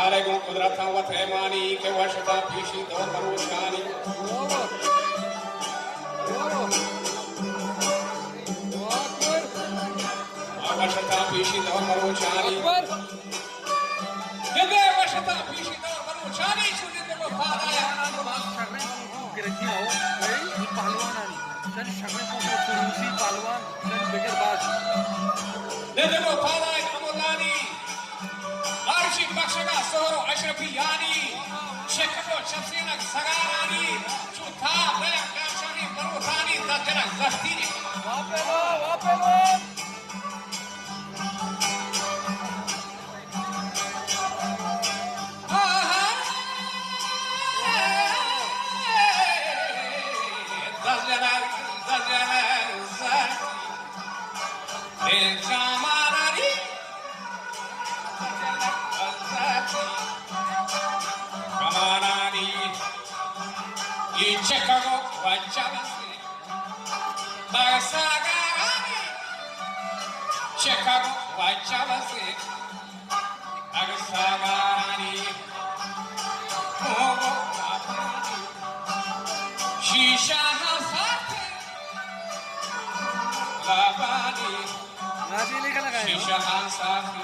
عليكم قدرة وتيماني كوشتا بيشي دور بروشاني وشتا بيشي دور بروشاني كده وشتا بيشي دور بروشاني شو دي بفادا يا ندمو فادا امولاني عرشي بخشگا سهرو اشرفیانی شکبو شمسینک سگارانی چوتا بلک کارشانی بروتانی تجنک زختینی واپلو Chicago, Wajabasi, Basagarani, Chicago, Wajabasi, Basagarani, Mogo, Shisha Hasati, Labani, Shisha Hasati,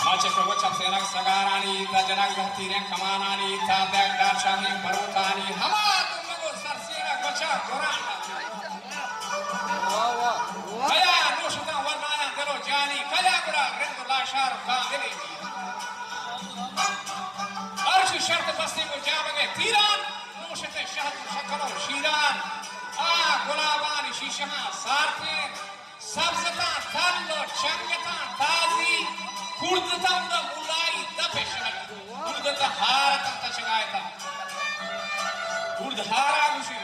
Macam macam senak sagarani, tajanak zahtiren kamanani, tabek darshani, parutani, hamad umgo sarsirak baca Quran. Kaya nushta warnaya dero jani, kaya gura rendu lashar kamili. Arsh shart basti mujabage tiran, nushte shahad shakalo shiran, gulabani shishaha sarte, sabzata tallo changata tazi. Kurdatan da mulai da peşine. Kurdata haratan da çıkayta. Kurd hara kuşu.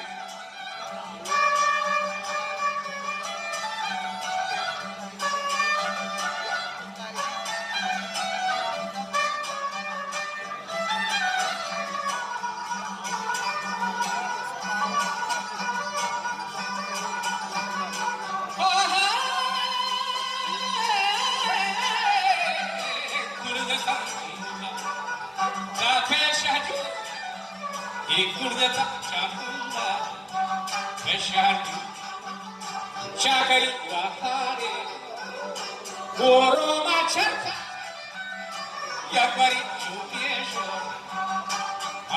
Kurdata chakunda peshardi chakari wahare goroma chaka yakari chupesho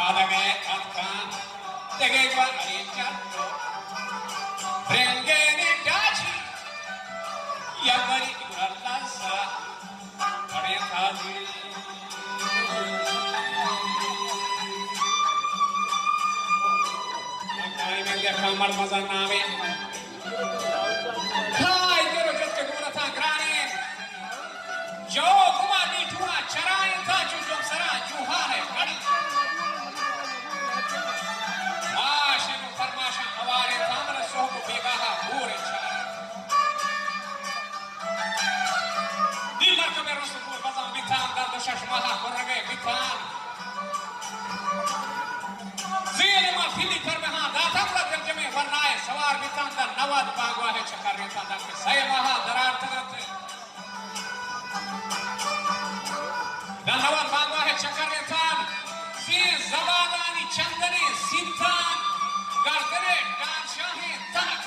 adage atkan degegwa alichatto brengene dachi yakari urallasa kare thaji kamar mazan name kai tero jatte guna ta grane jo kuma ni tuna charai ta chujom sara juhane gadi maashe no farmasha aware tamra sohb begaha pure chara di marka me rasul bazam bitan dar shash maha korage bitan zile ma fili par me ha data वरनाए सवार बितान का नवाद बागवा है चक्कर रेता दा के सही महा दरार तरते नवाद बागवा है चक्कर रेता सी जबादानी चंदनी सिद्धान गर्दने डांशाहे तक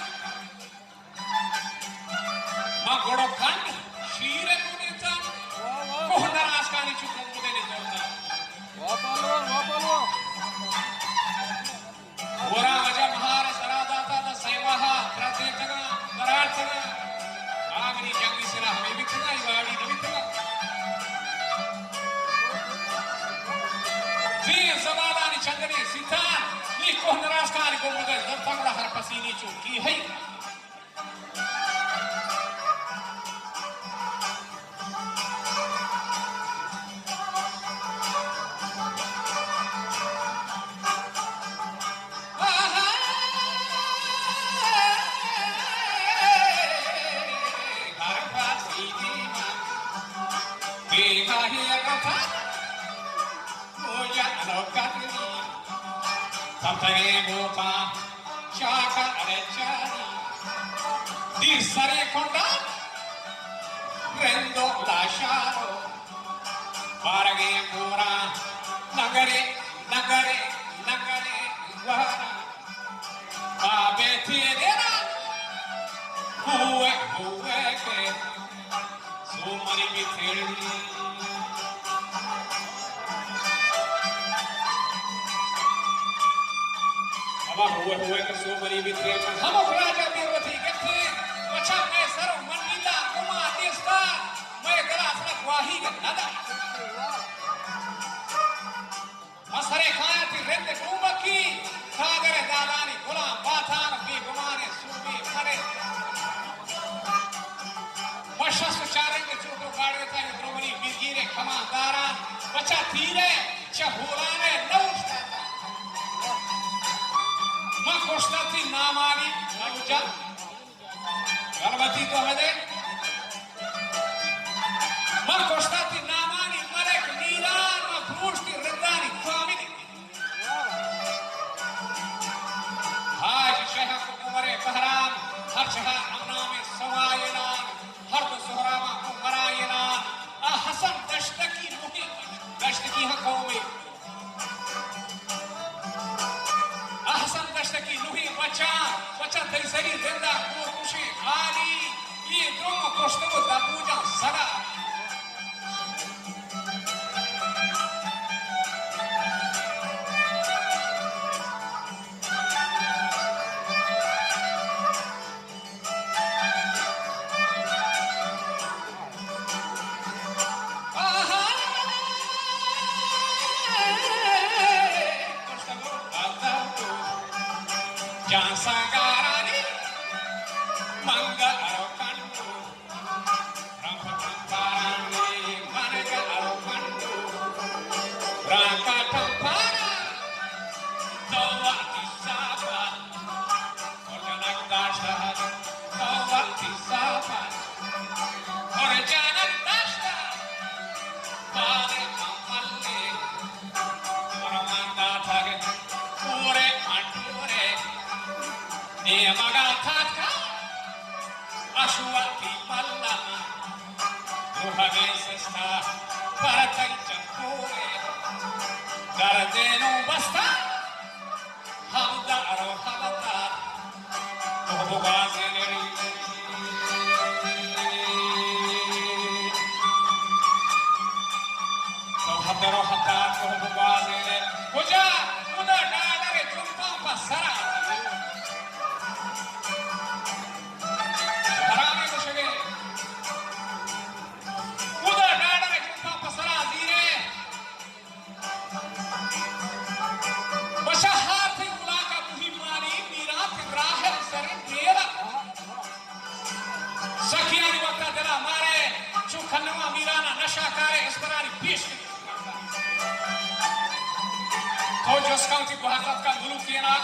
मा गोड़ो खंड शीरे मुनीता कोहना आसकानी चुकन मुदे ने जोड़ता वापलो वरा वजह महार सरादाता दा सेवाहा प्रत्येकना करार्थना आगनी जंगी सिरा हमें बिकना इवाड़ी न बिकना जी जबादानी चंदनी सितान नी कोहनरास कारी को मुझे दर्तंगड़ा हर पसीनी चुकी है Di sare conda prendo lasciato Parage Pura, Nagare, Nagare, Nagare, Vara, Abeti Dera, Hue, so many Mitri. Hue, so many Mitri. Hamo Raja Devati, get in, watch out, my son, Manila, Kuma, Tista, my glass of Wahi, Nada. Masare Kayati, Rende Kumaki, Kagare Dalani, Kula, Batan, Bigumani, Subi, Kare. Mashas Sharing, the Chutu Gareta, Dromani, Bigire, Kamandara, Bachatire, Chahurane, no. Makostati Namani, Naruja, Galvati to Hade, Makostati Namani, Marek, Nilan, Makrusti, Redani, Family. Haji Shahak Umare, Paharam, Harshaha, Amnami, Sawayana, Harto Sohrama, Umarayana, Hassan, Dashtaki, Muhi, Dashtaki Hakomi. Ahsan Dashtaki, Nuhi, Bacha, Taisari, Denda, Kushi, Ali, Ye, Doma, Kostovo, Dabuja, Sara. Jansagarani, Manga Arokandu, Rampatamparani, Managa Arokandu, Rankatampara, Tawati Sapa, Orjanagdasha, Tawati Sapa, Orjanagdasha, Padre Amalle, Oramanda Taget, Pure Anture. Magathaka Ashwati Palla Ruhavesesta Paratai Champure Garadeno Basta Hamda Arohamata Obogazeri Hamdaro Hata Obogazeri Puja Muda Dadare Jumpa Pasara Khannama Mirana Nasha Kare Esperani Pish Todos County Bharat ka Mulukina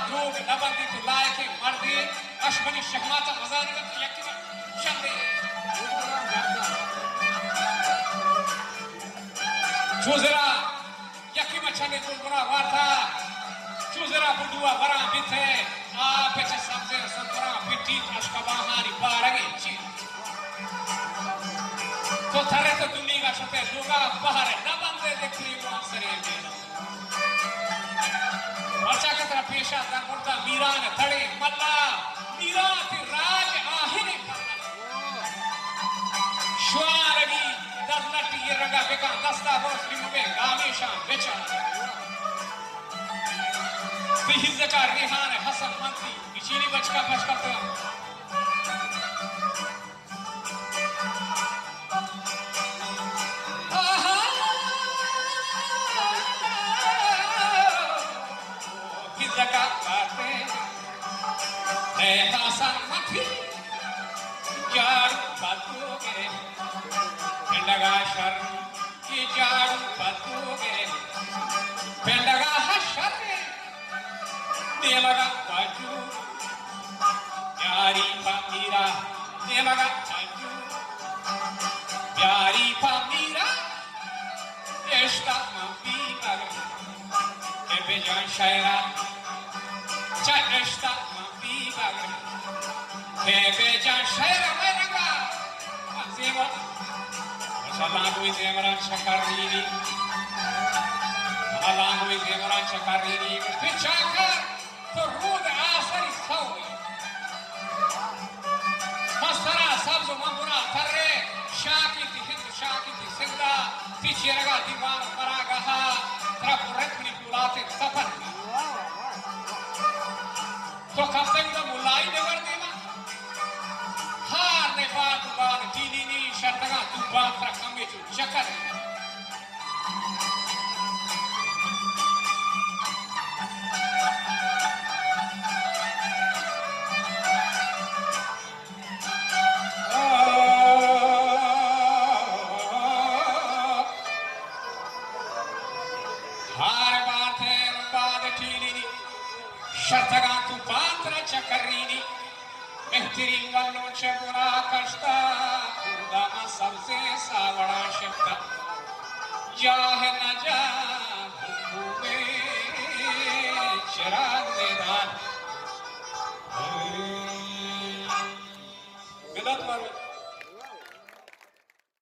Drog Nabandi to Laike Mardi Ashbani Shahmata Mazani Yakima Shande Chuzera Yakima Chande Tulgura Varta Chuzera Budua Vara Bithe Pecha Samse Santara Pitti Ashkabahani Paragi तो थारे तो दुनिया का शब्द लोगा बाहर है ना बंदे देखने को आंसर है वर्षा की तरह पेशा दरमुर्दा मीरा ने थड़े मल्ला मीरा ती राज आहिने श्वारगी दर्नटी ये रंगा बेका दस्ता बोस रिमुबे गामेशा बेचा बिहिज़कार रिहान हसन मंत्री इचीनी बचका तो Hasan Mati, Jar Patuge, Pendaga Shar, Jar Patuge, Pendaga Hashar, Nemaga Patu, Yari Pamira, Nemaga Patu, Yari Pamira, Esta Mambika, Ebejan Shaira, Esta Mambika. Bebejan Shaira Menanga, Azima, Salango Devaran Shakarini, Alango Devaran Shakarini, Pichaka, the road Asari Sawi. Masara Sabzo Mamura, Tare, Shaki, Shaki, Sinda, Tichiraga, Divan, Paragaha, Trapuretni Pulate, Tapan. So Kapten the Mulai never did. Ha, Nevan, Tini, Shataga, Tuban, Trakamitu, Shakar. Shataga Tuban, Chakarini. Mehtiri wallo chebura kashta, kurdama sabse savara shefta. Jahe na ja, bhumbe chirag medan. Bidat marwe.